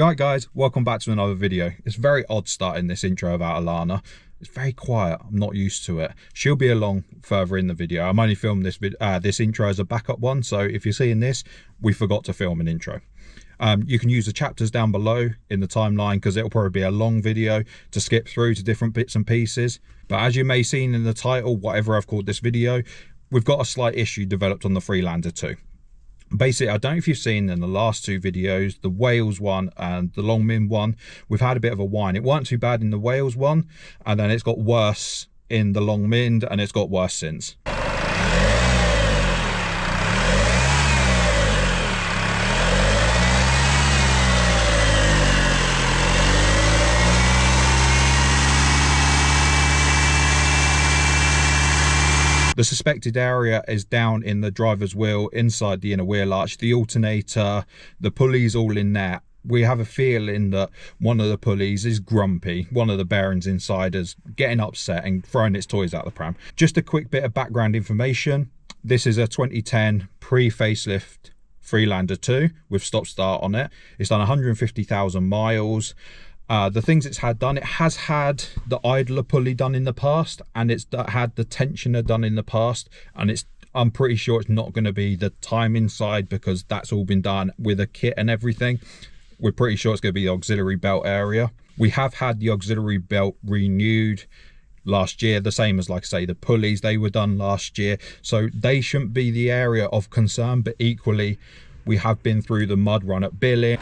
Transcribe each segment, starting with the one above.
Alright guys, welcome back to another video. It's very odd starting this intro about Alana. It's very quiet, I'm not used to it. She'll be along further in the video. I'm only filming this intro as a backup one, so if you're seeing this, we forgot to film an intro. You can use the chapters down below in the timeline because it'll probably be a long video to skip through to different bits and pieces. But as you may have seen in the title, whatever I've called this video, we've got a slight issue developed on the Freelander 2. Basically, I don't know if you've seen in the last two videos, the Wales one and the Long Min one, we've had a bit of a whine. It wasn't too bad in the Wales one, and then it's got worse in the Long Min, and it's got worse since. The suspected area is down in the driver's wheel, inside the inner wheel arch, the alternator, the pulleys all in there. We have a feeling that one of the pulleys is grumpy. One of the bearings inside is getting upset and throwing its toys out the pram. Just a quick bit of background information. This is a 2010 pre-facelift Freelander 2 with stop-start on it. It's done 150,000 miles. The things it's had done, it has had the idler pulley done in the past, and it's had the tensioner done in the past, and I'm pretty sure it's not going to be the timing side because that's all been done with a kit and everything. We're pretty sure it's going to be the auxiliary belt area. We have had the auxiliary belt renewed last year, the same as, like I say, the pulleys, they were done last year, so they shouldn't be the area of concern. But equally, we have been through the mud run at Billing.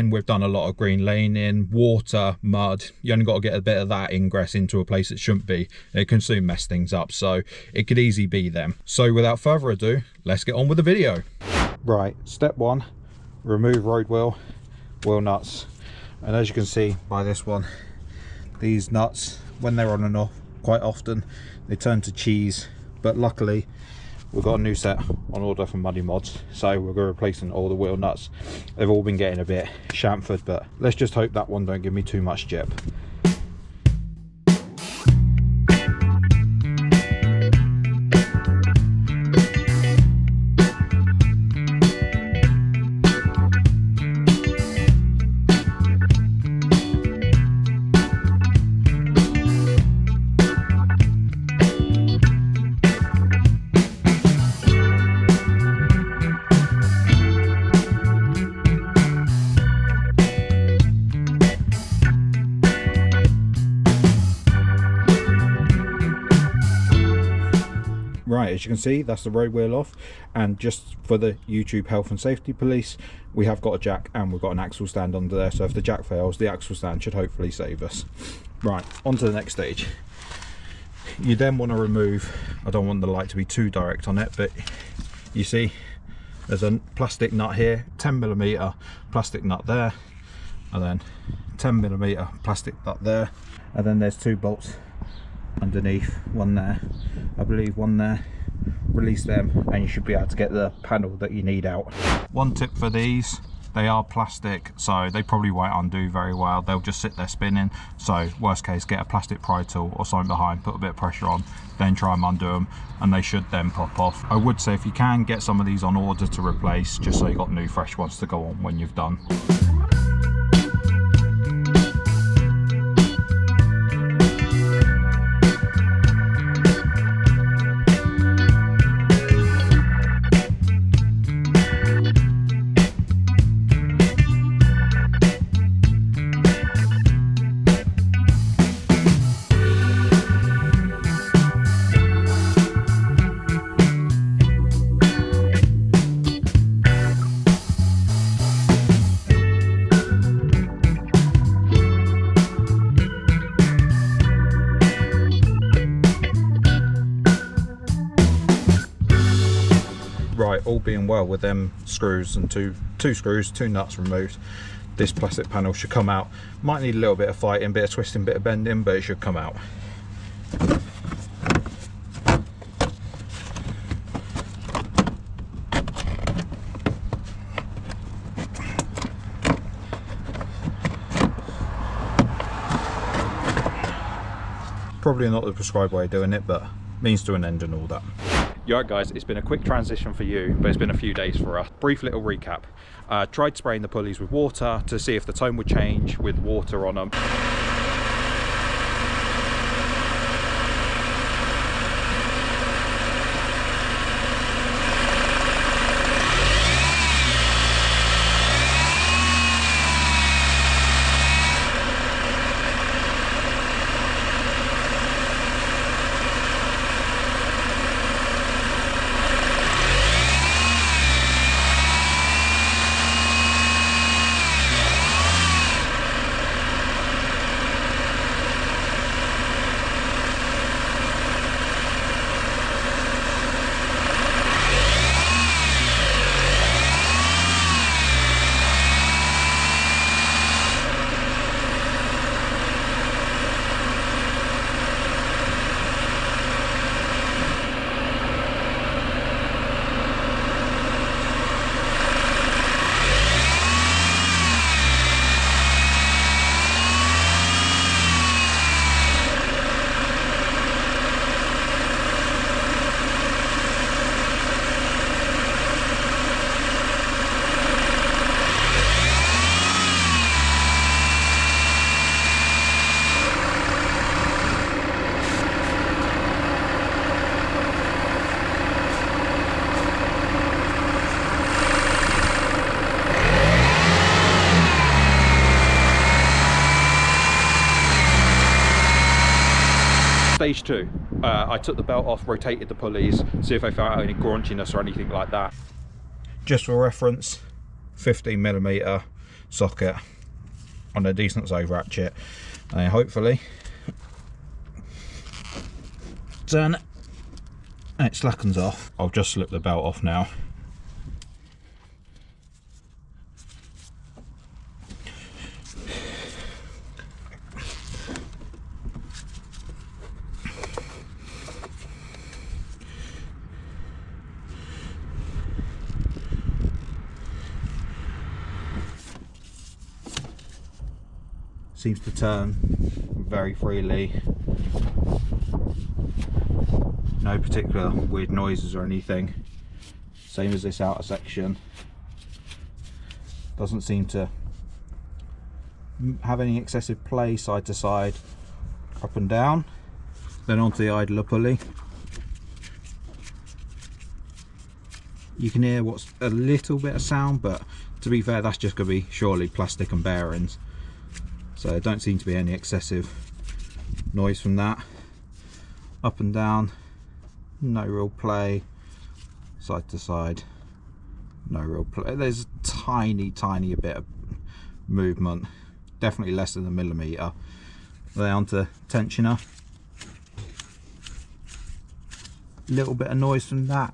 We've done a lot of green laning, water, mud. You only got to get a bit of that ingress into a place it shouldn't be. It can soon mess things up, so it could easily be them. So without further ado, let's get on with the video. Right, step one, remove road wheel nuts. And as you can see by this one, these nuts, when they're on and off, quite often they turn to cheese, but luckily we've got a new set on order from Muddy Mods, so we're going to replace all the wheel nuts. They've all been getting a bit chamfered, but let's just hope that one don't give me too much jip. Right, as you can see, that's the road wheel off, and just for the YouTube health and safety police, we have got a jack and we've got an axle stand under there, so if the jack fails, the axle stand should hopefully save us. Right, on to the next stage. You then want to remove, I don't want the light to be too direct on it, but you see there's a plastic nut here, 10mm plastic nut there, and then 10mm plastic nut there, and then there's two bolts underneath, one there, I believe one there. Release them and you should be able to get the panel that you need out. One tip for these, they are plastic, so they probably won't undo very well. They'll just sit there spinning, so worst case, get a plastic pry tool or something behind, put a bit of pressure on, then try and undo them, and they should then pop off. I would say if you can, get some of these on order to replace, just so you got new fresh ones to go on when you've done. Right, all being well with them screws and two screws, two nuts removed, this plastic panel should come out. Might need a little bit of fighting, bit of twisting, bit of bending, but it should come out. Probably not the prescribed way of doing it, but means to an end and all that. You alright guys, it's been a quick transition for you, but it's been a few days for us. Brief little recap. Tried spraying the pulleys with water to see if the tone would change with water on them. Stage 2, I took the belt off, rotated the pulleys, see if I felt any graunchiness or anything like that. Just for reference, 15mm socket on a decent size ratchet, and hopefully turn it and it slackens off. I'll just slip the belt off now. Seems to turn very freely. No particular weird noises or anything. Same as this outer section. Doesn't seem to have any excessive play side to side, up and down. Then onto the idler pulley. You can hear what's a little bit of sound, but to be fair, that's just going to be surely plastic and bearings. So there don't seem to be any excessive noise from that. Up and down, no real play. Side to side, no real play. There's a tiny bit of movement, definitely less than a millimetre. Then onto tensioner. Little bit of noise from that.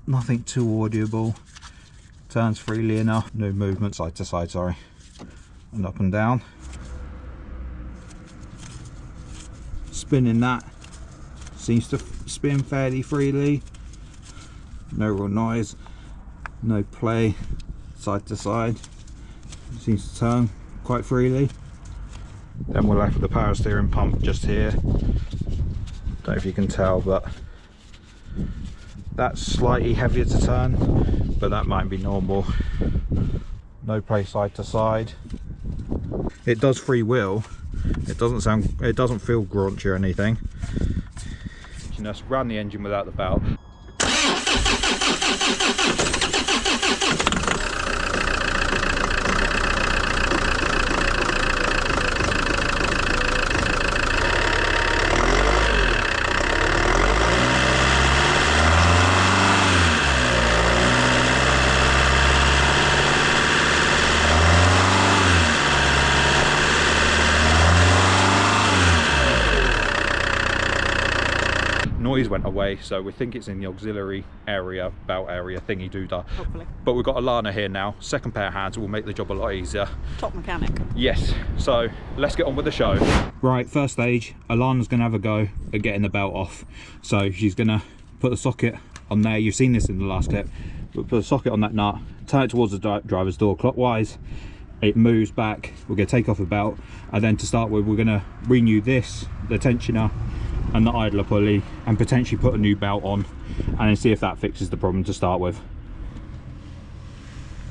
Nothing too audible. Turns freely enough. No movement side to side, sorry. And up and down. Spinning that, seems to spin fairly freely. No real noise, no play side to side. Seems to turn quite freely. Then we're left with the power steering pump just here. Don't know if you can tell, but that's slightly heavier to turn, but that might be normal. No play side to side. It does freewheel. It doesn't feel graunchy or anything. Just ran the engine without the belt. Noise went away, so we think it's in the auxiliary area, belt area, thingy doodah. Hopefully. But we've got Alana here now, second pair of hands, will make the job a lot easier. Top mechanic. Yes, so let's get on with the show. Right, first stage, Alana's gonna have a go at getting the belt off. So she's gonna put the socket on there. You've seen this in the last clip. We'll put a socket on that nut, turn it towards the driver's door clockwise. It moves back. We're gonna take off the belt, And then to start with, we're going to renew this, the tensioner and the idler pulley, and potentially put a new belt on and then see if that fixes the problem to start with.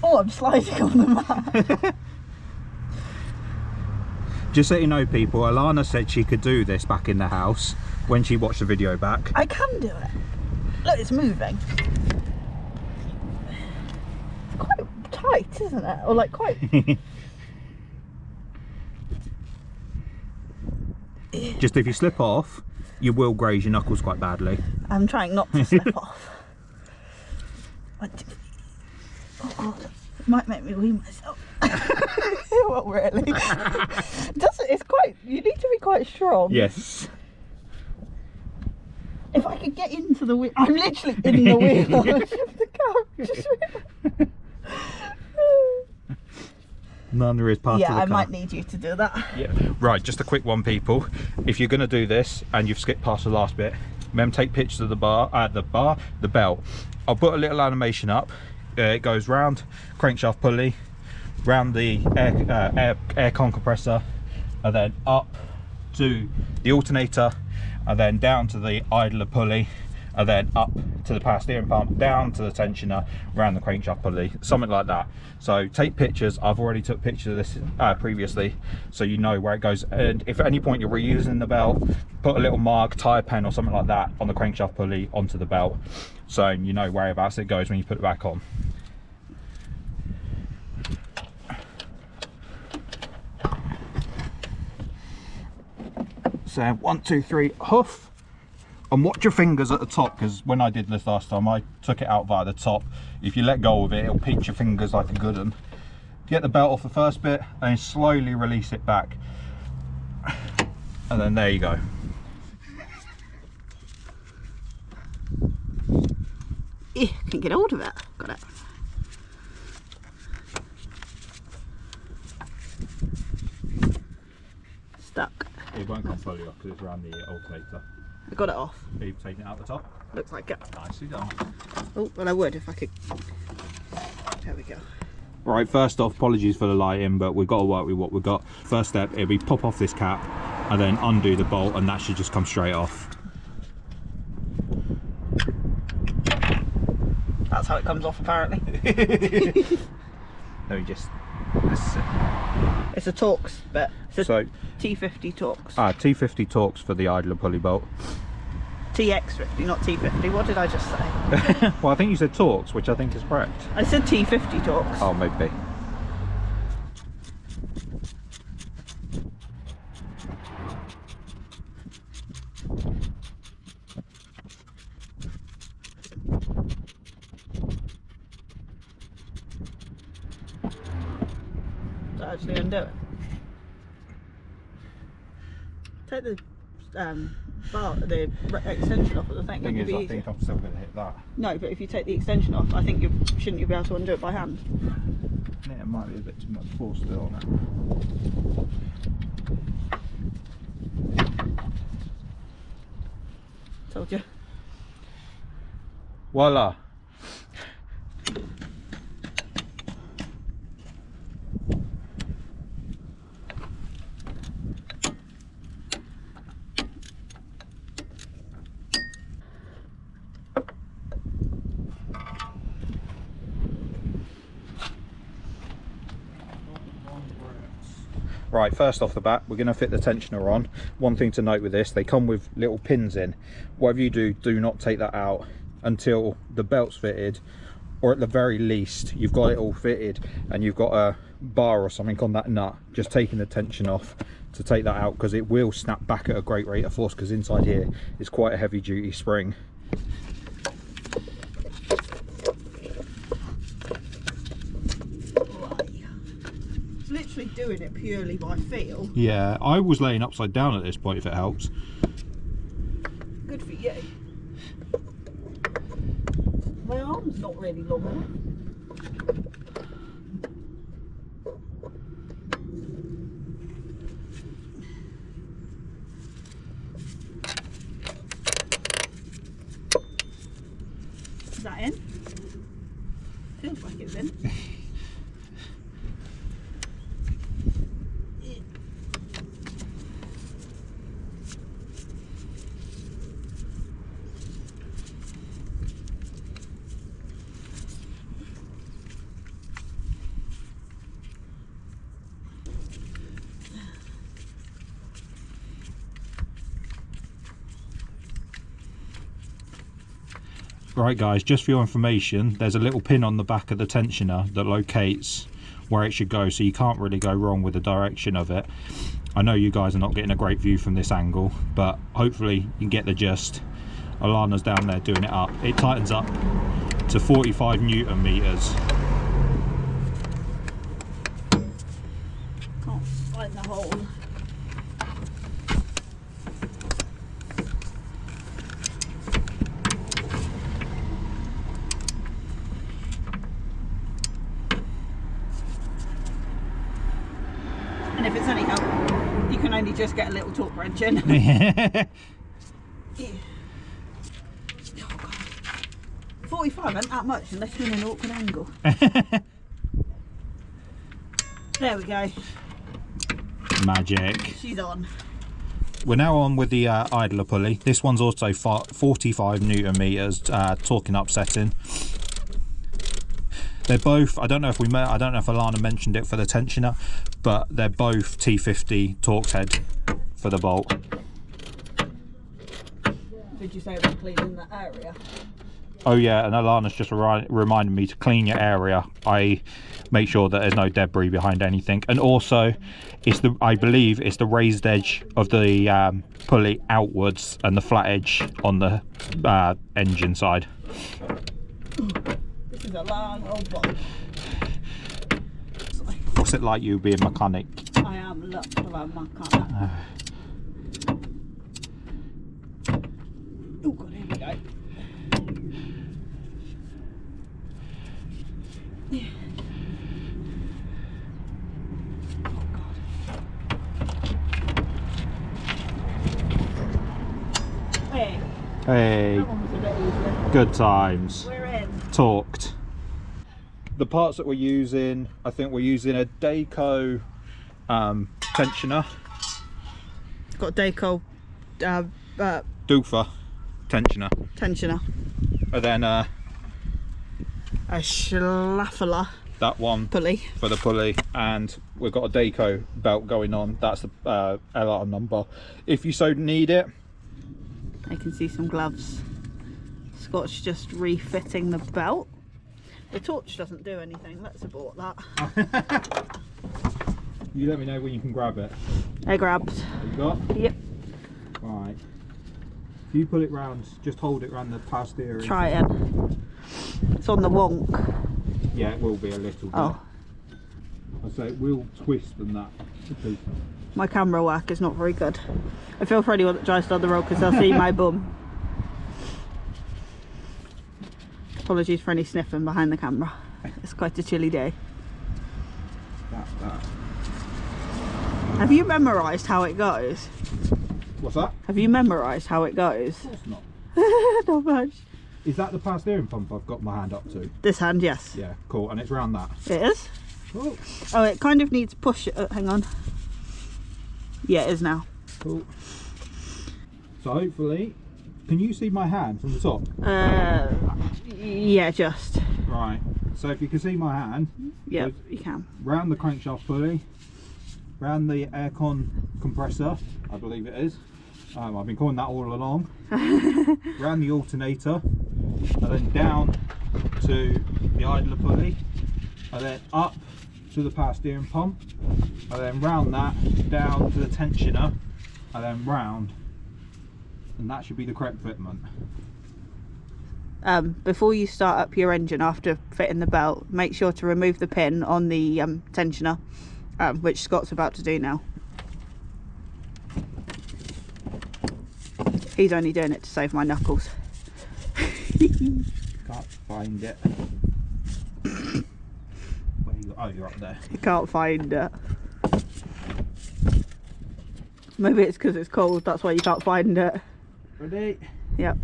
Oh, I'm sliding on the mat. Just so you know, people, Alana said she could do this back in the house when she watched the video back. I can do it. Look, it's moving. It's quite tight, isn't it? Or like quite... Just if you slip off, you will graze your knuckles quite badly. I'm trying not to slip off. Oh God, it might make me wee myself. Well, really. It's quite, you need to be quite strong. Yes. If I could get into the wheel, I'm literally in the wheel of the car. None there is part of the car. Yeah, I might need you to do that. Yeah. Right, just a quick one, people. If you're going to do this and you've skipped past the last bit, remember, take pictures of the belt. I'll put a little animation up. It goes round crankshaft pulley, round the air con compressor, and then up to the alternator, and then down to the idler pulley, and then up to the power steering pump, down to the tensioner, around the crankshaft pulley, something like that. So take pictures. I've already took pictures of this previously, so you know where it goes. And if at any point you're reusing the belt, put a little mark, tire pen or something like that on the crankshaft pulley onto the belt, so you know whereabouts it goes when you put it back on. So 1, 2, 3, hoof, and watch your fingers at the top, because when I did this last time I took it out via the top. If you let go of it, it'll pinch your fingers like a good one. Get the belt off the first bit and slowly release it back, and then there you go. Can't get hold of it. Got it. Stuck. It won't come fully off because it's around the alternator. I got it off. Are you taking it out the top? Looks like it. Nicely done. Oh, well, I would if I could. There we go. Right, first off, apologies for the lighting, but we've got to work with what we've got. First step, it'll be pop off this cap and then undo the bolt, and that should just come straight off. That's how it comes off, apparently. Let me just... It's a Torx, but it's a T50 Torx. T50 Torx for the idler pulley bolt. TX50, not T50. What did I just say? Well, I think you said Torx, which I think is correct. I said T50 Torx. Oh, maybe. To actually undo it. Take the the extension off of the thing. The thing is, I think I'm still going to hit that. No, but if you take the extension off, I think shouldn't you be able to undo it by hand? Yeah, it might be a bit too much force still on it. Told you. Voila. Right, first off the bat, we're going to fit the tensioner on. One thing to note with this, they come with little pins in. Whatever you do, do not take that out until the belt's fitted, or at the very least, you've got it all fitted and you've got a bar or something on that nut. Just taking the tension off to take that out, because it will snap back at a great rate of force, because inside here is quite a heavy duty spring. Literally doing it purely by feel. Yeah, I was laying upside down at this point, if it helps. Good for you. My arm's not really long enough. Is that in? Feels like it's in. Right guys, just for your information, there's a little pin on the back of the tensioner that locates where it should go, so you can't really go wrong with the direction of it. I know you guys are not getting a great view from this angle, but hopefully you can get the gist. Alana's down there doing it up. It tightens up to 45 Newton meters. Can't find the hole. And if it's any help, you can only just get a little torque wrench in. Yeah. Oh God. 45 isn't that much unless you're in an awkward angle. There we go. Magic. She's on. We're now on with the idler pulley. This one's also 45 Newton meters, torquing up setting. They're both, I don't know if Alana mentioned it for the tensioner, but they're both T50 Torx head for the bolt. Did you say about cleaning that area? Oh yeah, and Alana's just reminded me to clean your area. I make sure that there's no debris behind anything, and also it's I believe it's the raised edge of the pulley outwards and the flat edge on the engine side. This is a long old box. What's it like you being a mechanic? I am lots of a mechanic. Oh God, here we go. Yeah. Oh God. Hey. Hey, That one was a bit easier. good times. We're in. Torqued. The parts that we're using, I think we're using a Dayco tensioner. It's got Dayco Doofer tensioner. tensioner. And then A Schlaffer that one pulley. for the pulley, and we've got a Dayco belt going on. That's the LR number. If you so need it. I can see some gloves. Scott's just refitting the belt. The torch doesn't do anything. Let's abort that. You let me know when you can grab it. I grabbed. You got? Yep. Right. If you pull it round, just hold it round the power steering. Try it. It's on the wonk. Yeah, it will be a little bit. Oh. I say it will twist and that. Because My camera work is not very good. I feel for anyone that drives down the road because they'll see my bum. Apologies for any sniffing behind the camera. It's quite a chilly day. that. Have you memorised how it goes? What's that? Have you memorised how it goes? Of course not. Not much. Is that the power steering pump I've got my hand up to? This hand, yes. Yeah, cool. And it's round that. It is? Cool. Oh, it kind of needs push. Hang on. Yeah, it is now. Cool. So hopefully, can you see my hand from the top? Yeah, just. Right. So if you can see my hand, Yep, you can. round the crankshaft pulley, round the aircon compressor, I believe it is. I've been calling that all along. Round the alternator, and then down to the idler pulley, and then up to the power steering pump, and then round that down to the tensioner, and then round, and that should be the correct fitment. Before you start up your engine after fitting the belt, make sure to remove the pin on the tensioner, which Scott's about to do now. He's only doing it to save my knuckles. Can't find it. Where you? Oh, you're up there. You can't find it. Maybe it's because it's cold, that's why you can't find it. Ready? Yep.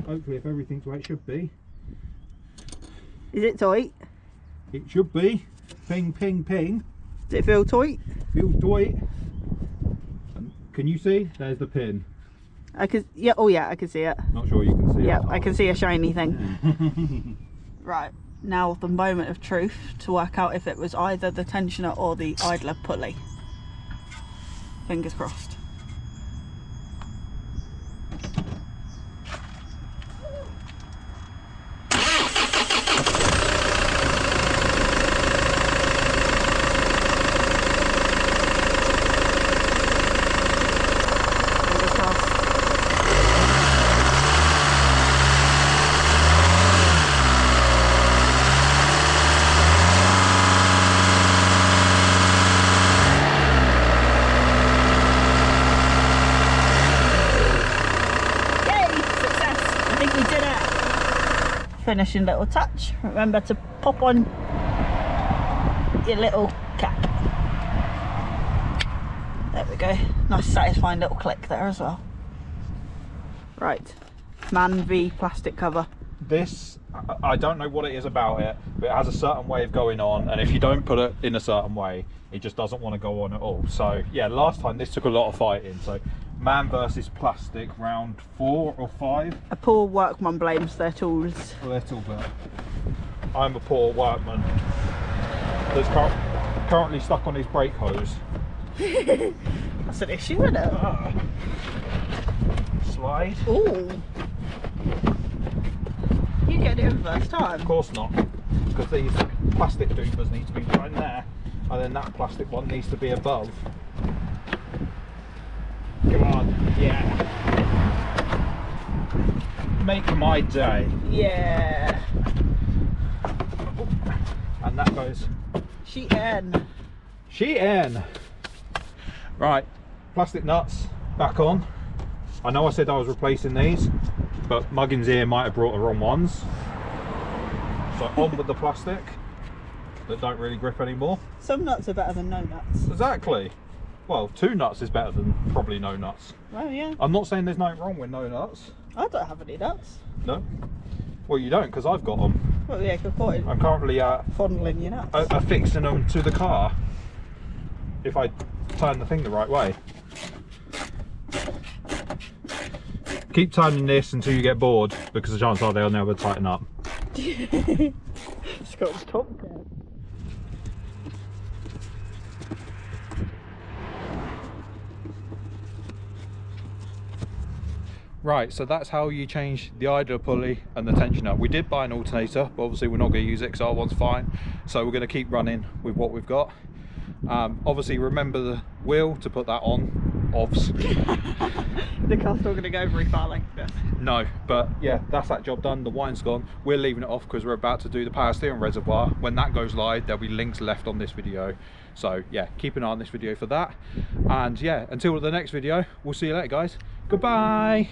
Hopefully, if everything's where it should be. Is it tight? It should be. Ping, ping, ping. Does it feel tight? Feels tight. And can you see? There's the pin. I can. Yeah. Oh yeah, I can see it. Not sure you can see it. Yeah, I can see a shiny thing. Right. Now the moment of truth to work out if it was either the tensioner or the idler pulley. Fingers crossed. 1, finishing little touch. Remember to pop on your little cap. There we go. Nice satisfying little click there as well. Right, Man V plastic cover. This, I don't know what it is about it, but it has a certain way of going on, and if you don't put it in a certain way, it just doesn't want to go on at all. So yeah, last time this took a lot of fighting. So Man versus plastic, round 4 or 5. A poor workman blames their tools. A little bit. I'm a poor workman that's currently stuck on his brake hose. That's an issue, isn't it? Slide. Ooh. You get it first time. Of course not, because these plastic doobers need to be right there, and then that plastic one needs to be above. Come on, yeah. Make my day. Yeah. And that goes. Sheet in. Sheet in. Right, plastic nuts back on. I know I said I was replacing these, but Muggins here might have brought the wrong ones. So on with the plastic that don't really grip anymore. Some nuts are better than no nuts. Exactly. Well, 2 nuts is better than probably no nuts. Well, yeah. I'm not saying there's nothing wrong with no nuts. I don't have any nuts. No? Well, you don't, because I've got them. Well, yeah, good point. I'm currently Fondling your nuts. affixing them to the car if I turn the thing the right way. Keep turning this until you get bored, because the chances are they'll never tighten up. It's got the top there. Right, so that's how you change the idler pulley and the tension nut. We did buy an alternator, but obviously we're not going to use it because our one's fine. So we're going to keep running with what we've got. Obviously remember the wheel to put that on, OVS. The car's not going to go very far like this. No, but yeah, that's that job done. The Whine's gone. We're leaving it off because we're about to do the power steering reservoir. When that goes live, there'll be links left on this video. So yeah, keep an eye on this video for that. And yeah, until the next video, we'll see you later, guys. Goodbye.